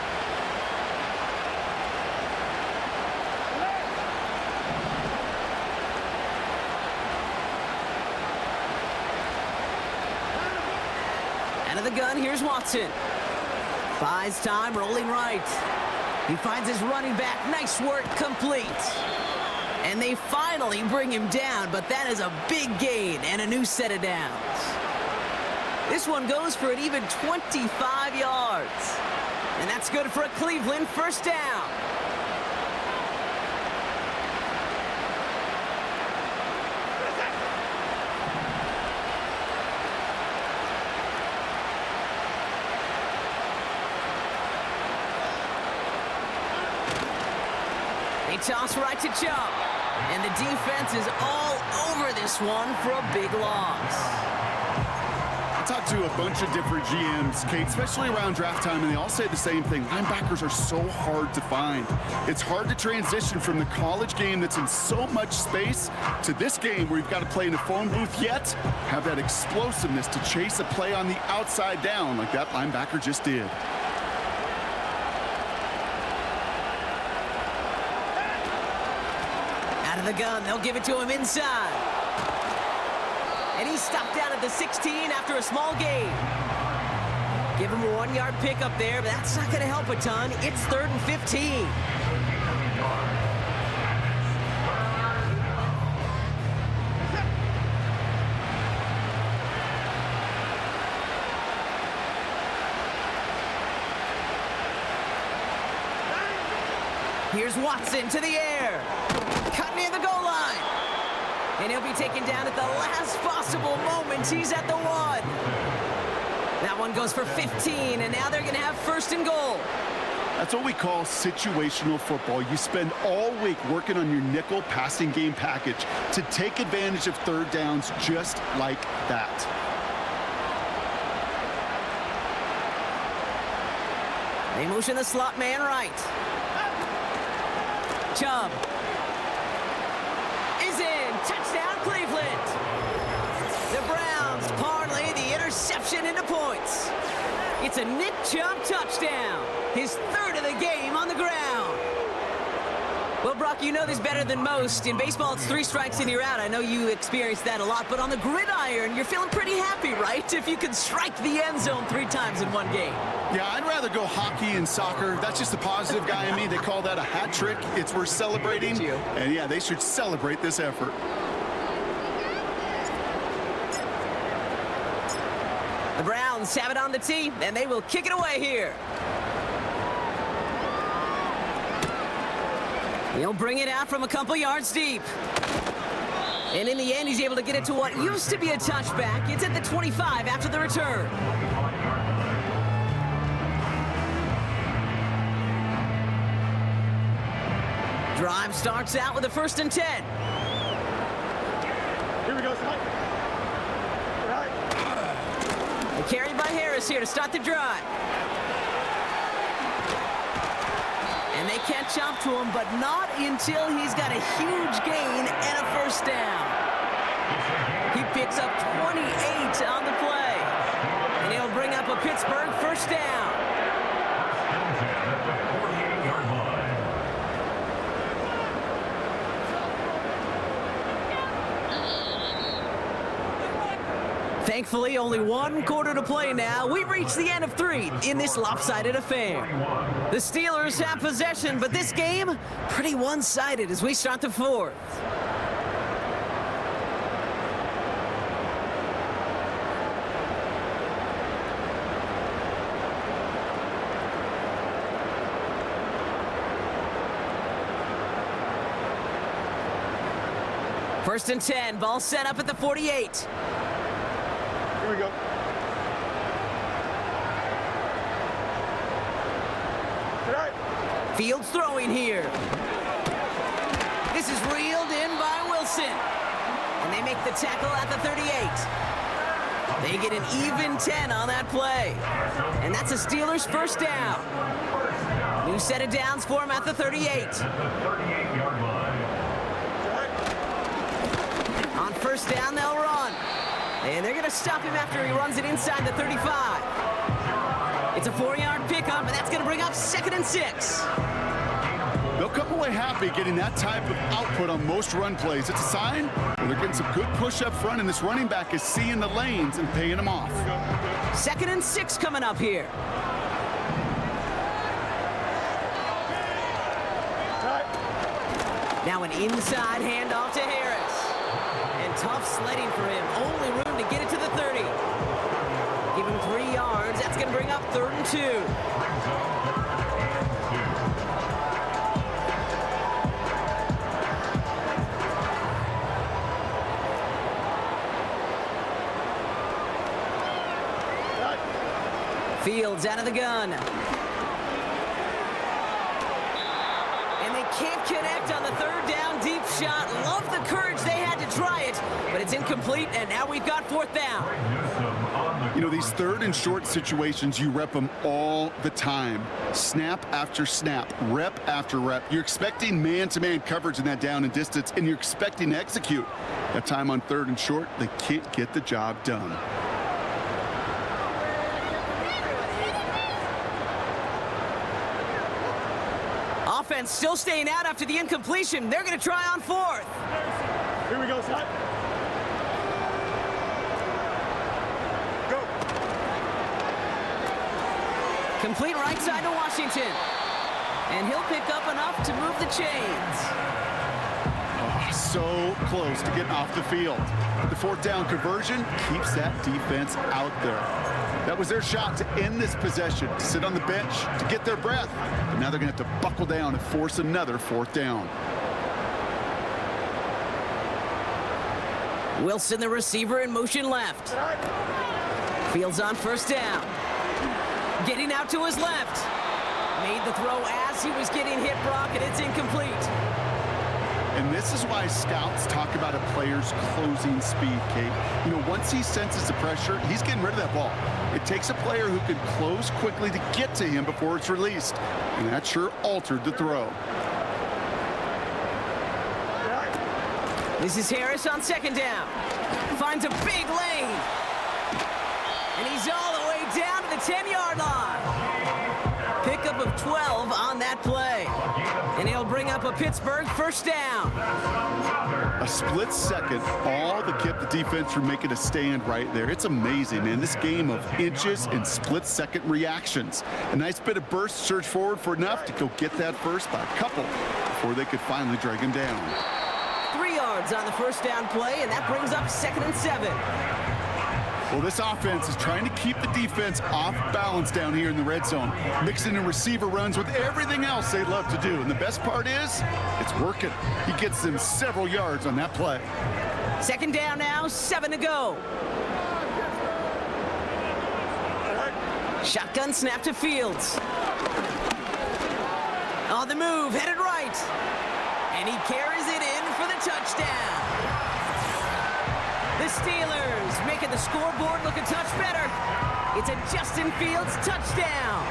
Out of the gun, here's Watson. Buys time, rolling right. He finds his running back. Nice work, complete. And they finally bring him down, but that is a big gain and a new set of downs. This one goes for an even 25 yards. And that's good for a Cleveland 1st down. They toss right to Chubb. And the defense is all over this one for a big loss. I talked to a bunch of different GMs, Kate, especially around draft time, and they all say the same thing. Linebackers are so hard to find. It's hard to transition from the college game that's in so much space to this game where you've got to play in a phone booth, yet have that explosiveness to chase a play on the outside down like that linebacker just did. Out of the gun, they'll give it to him inside. And he's stopped down at the 16 after a small gain. Give him a 1-yard pickup there, but that's not going to help a ton. It's 3rd and 15. Here's Watson to the air. Cut near the goal line. And he'll be taken down at the last possible moment. He's at the 1. That one goes for 15, and now they're going to have first and goal. That's what we call situational football. You spend all week working on your nickel passing game package to take advantage of third downs just like that. They motion the slot man right. Chubb is in. Touchdown, Cleveland. The Browns parlay the interception into points. It's a Nick Chubb touchdown. His 3rd of the game on the ground. Well, Brock, you know this better than most. In baseball, it's 3 strikes and you're out. I know you experienced that a lot, but on the gridiron, you're feeling pretty happy, right? If you can strike the end zone 3 times in one game. Yeah, I'd rather go hockey and soccer. That's just the positive guy in me. They call that a hat trick. It's worth celebrating. And yeah, they should celebrate this effort. The Browns have it on the tee, and they will kick it away here. He'll bring it out from a couple yards deep. And in the end, he's able to get it to what used to be a touchback. It's at the 25 after the return. Drive starts out with a 1st and 10. Here we go, son. Right. Carried by Harris here to start the drive. And they catch up to him, but not until he's got a huge gain and a 1st down. He picks up 28 on the play. And he'll bring up a Pittsburgh 1st down. Thankfully, only 1 quarter to play now. We've reached the end of 3 in this lopsided affair. The Steelers have possession, but this game, pretty one-sided as we start the 4th. First and 10, ball set up at the 48. Here we go. Right. Fields throwing here. This is reeled in by Wilson. And they make the tackle at the 38. They get an even 10 on that play. And that's a Steelers 1st down. New set of downs for him at the 38. On 1st down, they'll run. And they're going to stop him after he runs it inside the 35. It's a 4-yard pickup, and that's going to bring up 2nd and 6. They'll come away happy getting that type of output on most run plays. It's a sign where they're getting some good push up front, and this running back is seeing the lanes and paying them off. 2nd and 6 coming up here. Now an inside handoff to Harris. And tough sledding for him. Only room to get it to the 30. Give him 3 yards. That's going to bring up 3rd and 2. Fields out of the gun. And they can't connect on the 3rd down deep shot. Love the courage they had to try it, but it's incomplete, and now we've got 4th down. You know, these 3rd and short situations, you rep them all the time. Snap after snap, rep after rep. You're expecting man-to-man coverage in that down and distance, and you're expecting to execute. That time on 3rd and short, they can't get the job done. Offense still staying out after the incompletion. They're going to try on 4th. Here we go, son. Go. Complete right side to Washington. And he'll pick up enough to move the chains. Oh, so close to getting off the field. The 4th down conversion keeps that defense out there. That was their shot to end this possession, to sit on the bench, to get their breath. But now they're going to have to buckle down and force another fourth down. Wilson, the receiver, in motion left. Fields on first down. Getting out to his left. Made the throw as he was getting hit, Brock, and it's incomplete. And this is why scouts talk about a player's closing speed, Kate. You know, once he senses the pressure, he's getting rid of that ball. It takes a player who can close quickly to get to him before it's released. And that sure altered the throw. This is Harris on second down. Finds a big lane. And he's all the way down to the 10-yard line. Pickup of 12 on that play. And he'll bring up a Pittsburgh first down. A split second, all that kept the defense from making a stand right there. It's amazing, man. This game of inches and split-second reactions. A nice bit of burst, surge forward for enough to go get that first by a couple before they could finally drag him down. 3 yards on the first down play, and that brings up 2nd and 7. Well, this offense is trying to keep the defense off balance down here in the red zone, mixing in receiver runs with everything else they love to do. And the best part is, it's working. He gets them several yards on that play. 2nd down now, 7 to go. Shotgun snap to Fields. On the move, headed right. And he carries it in for the touchdown. The Steelers making the scoreboard look a touch better. It's a Justin Fields touchdown.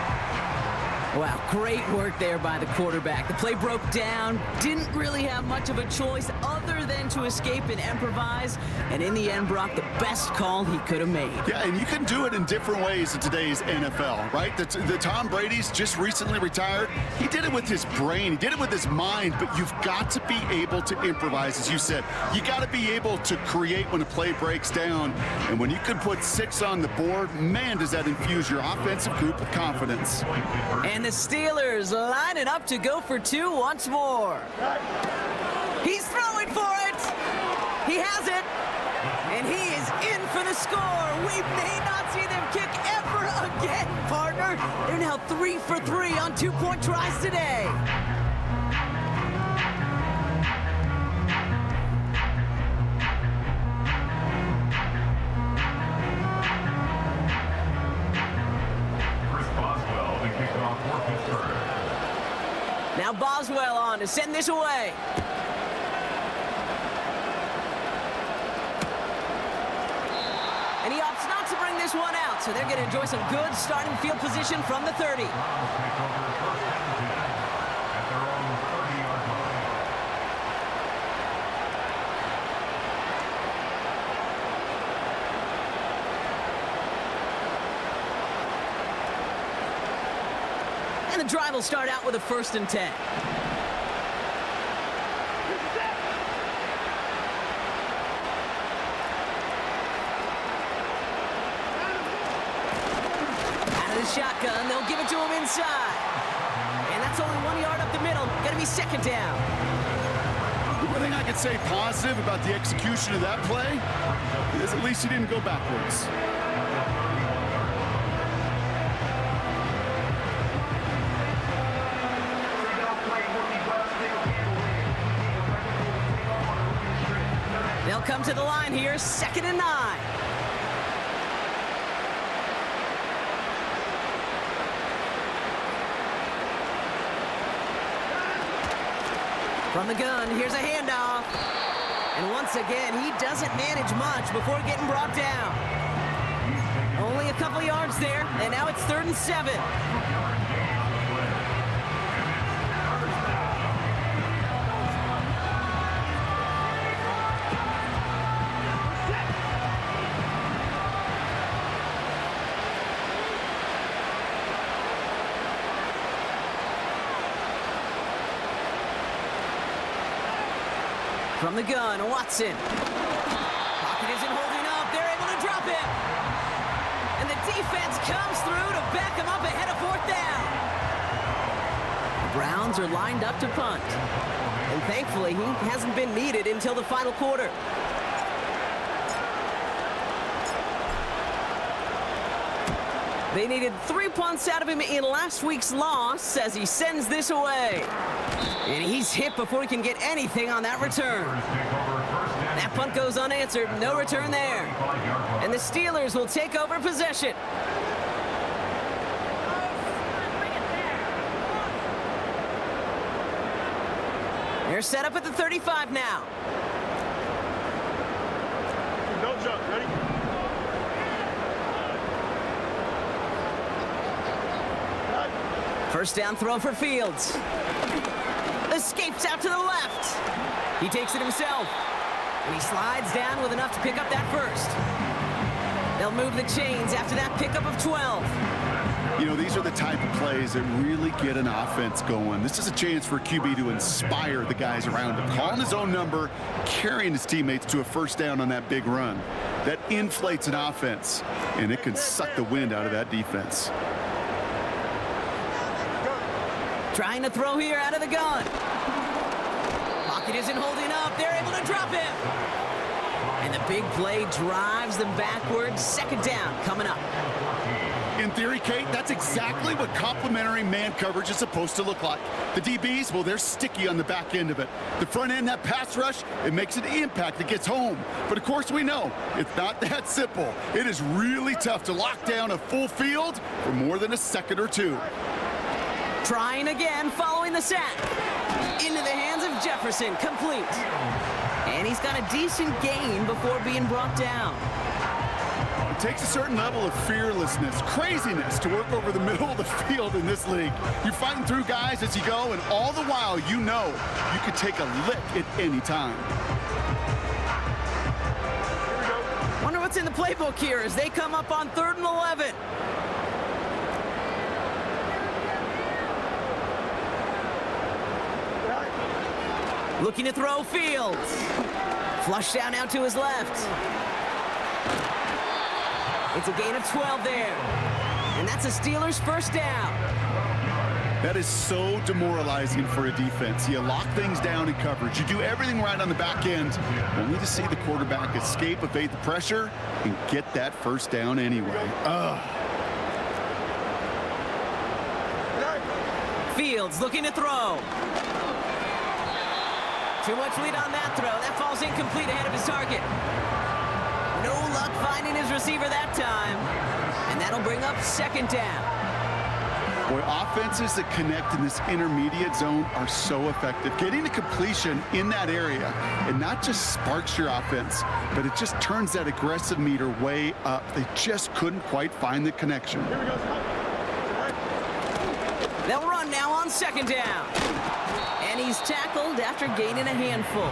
Wow, great work there by the quarterback. The play broke down, didn't really have much of a choice other than to escape and improvise. And in the end, Brock, the best call he could have made. Yeah, and you can do it in different ways in today's NFL, right? The Tom Brady's just recently retired. He did it with his brain. He did it with his mind, but you've got to be able to improvise, as you said. You got to be able to create when a play breaks down. And when you can put 6 on the board, man, does that infuse your offensive group with confidence. And the Steelers lining up to go for 2 once more. He's throwing for it. He has it. And he is in for the score. We may not see them kick ever again, partner. They're now 3 for 3 on 2-point tries today. Now Boswell on to send this away. And he opts not to bring this one out, so they're going to enjoy some good starting field position from the 30. And the drive will start out with a 1st and 10. Out of the shotgun, they'll give it to him inside. And that's only 1 yard up the middle. Gonna be 2nd down. The one thing I could say positive about the execution of that play is at least he didn't go backwards. They'll come to the line here, 2nd and 9. From the gun, here's a handoff. And once again, he doesn't manage much before getting brought down. Only a couple yards there, and now it's 3rd and 7. From the gun, Watson. Pocket isn't holding up. They're able to drop him. And the defense comes through to back him up ahead of 4th down. The Browns are lined up to punt. And thankfully, he hasn't been needed until the final quarter. They needed 3 punts out of him in last week's loss as he sends this away. And he's hit before he can get anything on that return. That punt goes unanswered, no return there. And the Steelers will take over possession. They're set up at the 35 now. Don't jump. Ready? First down throw for Fields. Escapes out to the left. He takes it himself. And he slides down with enough to pick up that first. They'll move the chains after that pickup of 12. You know, these are the type of plays that really get an offense going. This is a chance for QB to inspire the guys around him. Calling his own number, carrying his teammates to a first down on that big run. That inflates an offense, and it can suck the wind out of that defense. Trying to throw here out of the gun. Pocket isn't holding up. They're able to drop him. And the big play drives them backwards. Second down coming up. In theory, Kate, that's exactly what complementary man coverage is supposed to look like. The DBs, well, they're sticky on the back end of it. The front end, that pass rush, it makes an impact that gets home. But of course we know it's not that simple. It is really tough to lock down a full field for more than a second or two. Trying again following the sack. Into the hands of Jefferson, complete. And he's got a decent gain before being brought down. It takes a certain level of fearlessness, craziness to work over the middle of the field in this league. You're fighting through guys as you go, and all the while you know you could take a lick at any time. Wonder what's in the playbook here as they come up on 3rd and 11. Looking to throw Fields. Flush down out to his left. It's a gain of 12 there. And that's a Steelers first down. That is so demoralizing for a defense. You lock things down in coverage. You do everything right on the back end, only to see the quarterback escape, evade the pressure, and get that first down anyway. Fields looking to throw. Too much lead on that throw. That falls incomplete ahead of his target. No luck finding his receiver that time. And that'll bring up second down. Boy, offenses that connect in this intermediate zone are so effective. Getting the completion in that area, it not just sparks your offense, but it just turns that aggressive meter way up. They just couldn't quite find the connection. Here we go. They'll run now on second down. And he's tackled after gaining a handful.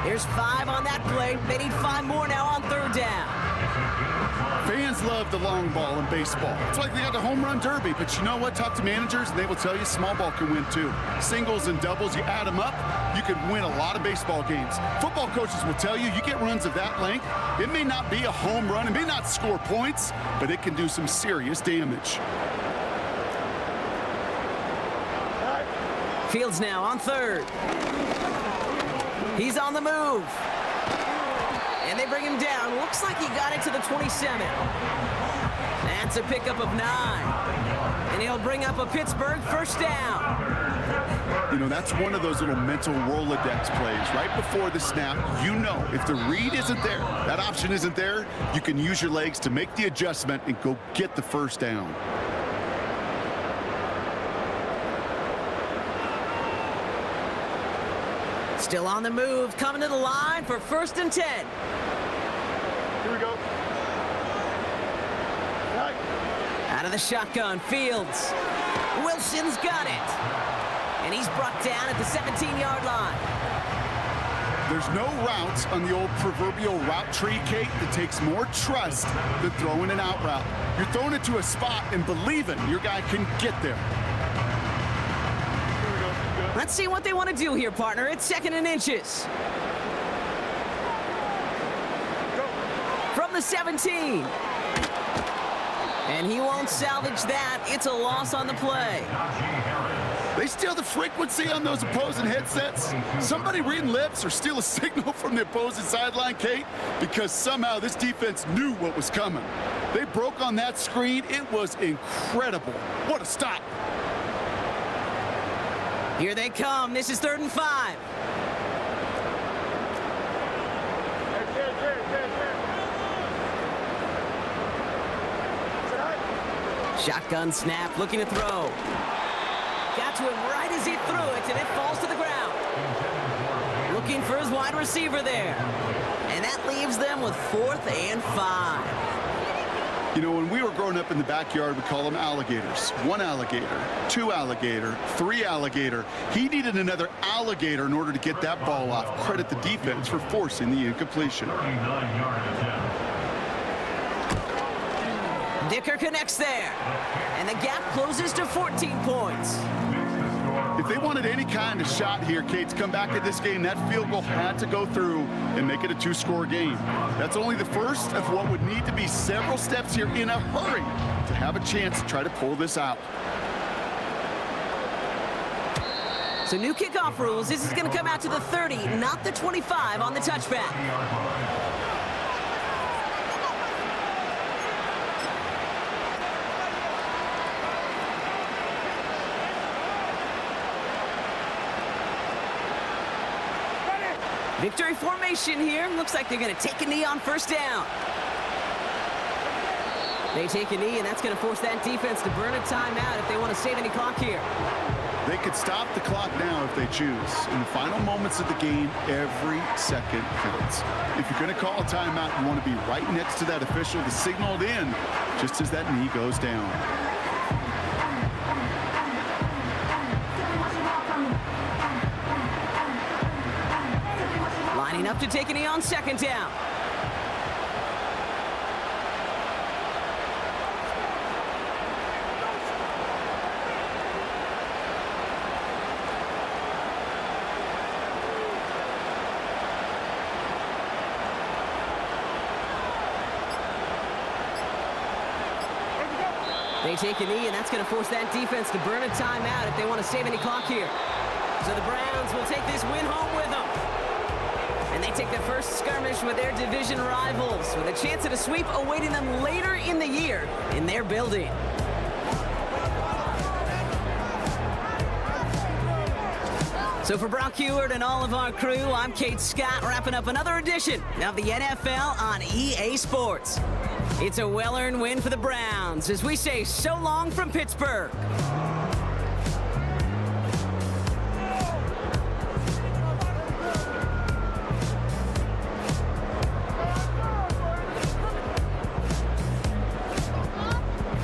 There's 5 on that play. They need 5 more now on 3rd down. Fans love the long ball in baseball. It's like they got the home run derby, but you know what? Talk to managers, and they will tell you small ball can win too. Singles and doubles, you add them up, you can win a lot of baseball games. Football coaches will tell you, you get runs of that length, it may not be a home run, it may not score points, but it can do some serious damage. Fields now on 3rd. He's on the move. And they bring him down. Looks like he got it to the 27. That's a pickup of 9. And he'll bring up a Pittsburgh first down. You know, that's one of those little mental Rolodex plays. Right before the snap, you know if the read isn't there, that option isn't there, you can use your legs to make the adjustment and go get the first down. Still on the move, coming to the line for 1st and 10. Here we go. Right. Out of the shotgun, Fields. Wilson's got it. And he's brought down at the 17-yard line. There's no route on the old proverbial route tree, Kate, that takes more trust than throwing an out route. You're throwing it to a spot and believing your guy can get there. Let's see what they want to do here, partner. It's 2nd and inches. Go. From the 17. And he won't salvage that. It's a loss on the play. They steal the frequency on those opposing headsets. Somebody reading lips or steal a signal from the opposing sideline, Kate, because somehow this defense knew what was coming. They broke on that screen. It was incredible. What a stop. Here they come. This is 3rd and 5. Shotgun snap, looking to throw. Got to him right as he threw it, and it falls to the ground. Looking for his wide receiver there. And that leaves them with 4th and 5. You know, when we were growing up in the backyard, we call them alligators. 1 alligator, 2 alligator, 3 alligator. He needed another alligator in order to get that ball off. Credit the defense for forcing the incompletion. 39-yard attempt. Dicker connects there. And the gap closes to 14 points. If they wanted any kind of shot here, Kate, to come back at this game, that field goal had to go through and make it a 2-score game. That's only the first of what would need to be several steps here in a hurry to have a chance to try to pull this out. So new kickoff rules. This is going to come out to the 30, not the 25 on the touchback. Victory formation here. Looks like they're going to take a knee on 1st down. They take a knee, and that's going to force that defense to burn a timeout if they want to save any clock here. They could stop the clock now if they choose. In the final moments of the game, every second counts. If you're going to call a timeout, you want to be right next to that official to signal it in just as that knee goes down. Lining up to take a knee on 2nd down. They take a knee, and that's going to force that defense to burn a timeout if they want to save any clock here. So the Browns will take this win home with them. And they take their first skirmish with their division rivals, with a chance at a sweep awaiting them later in the year in their building. So for Brock Heward and all of our crew, I'm Kate Scott, wrapping up another edition of the NFL on EA Sports. It's a well-earned win for the Browns as we say so long from Pittsburgh.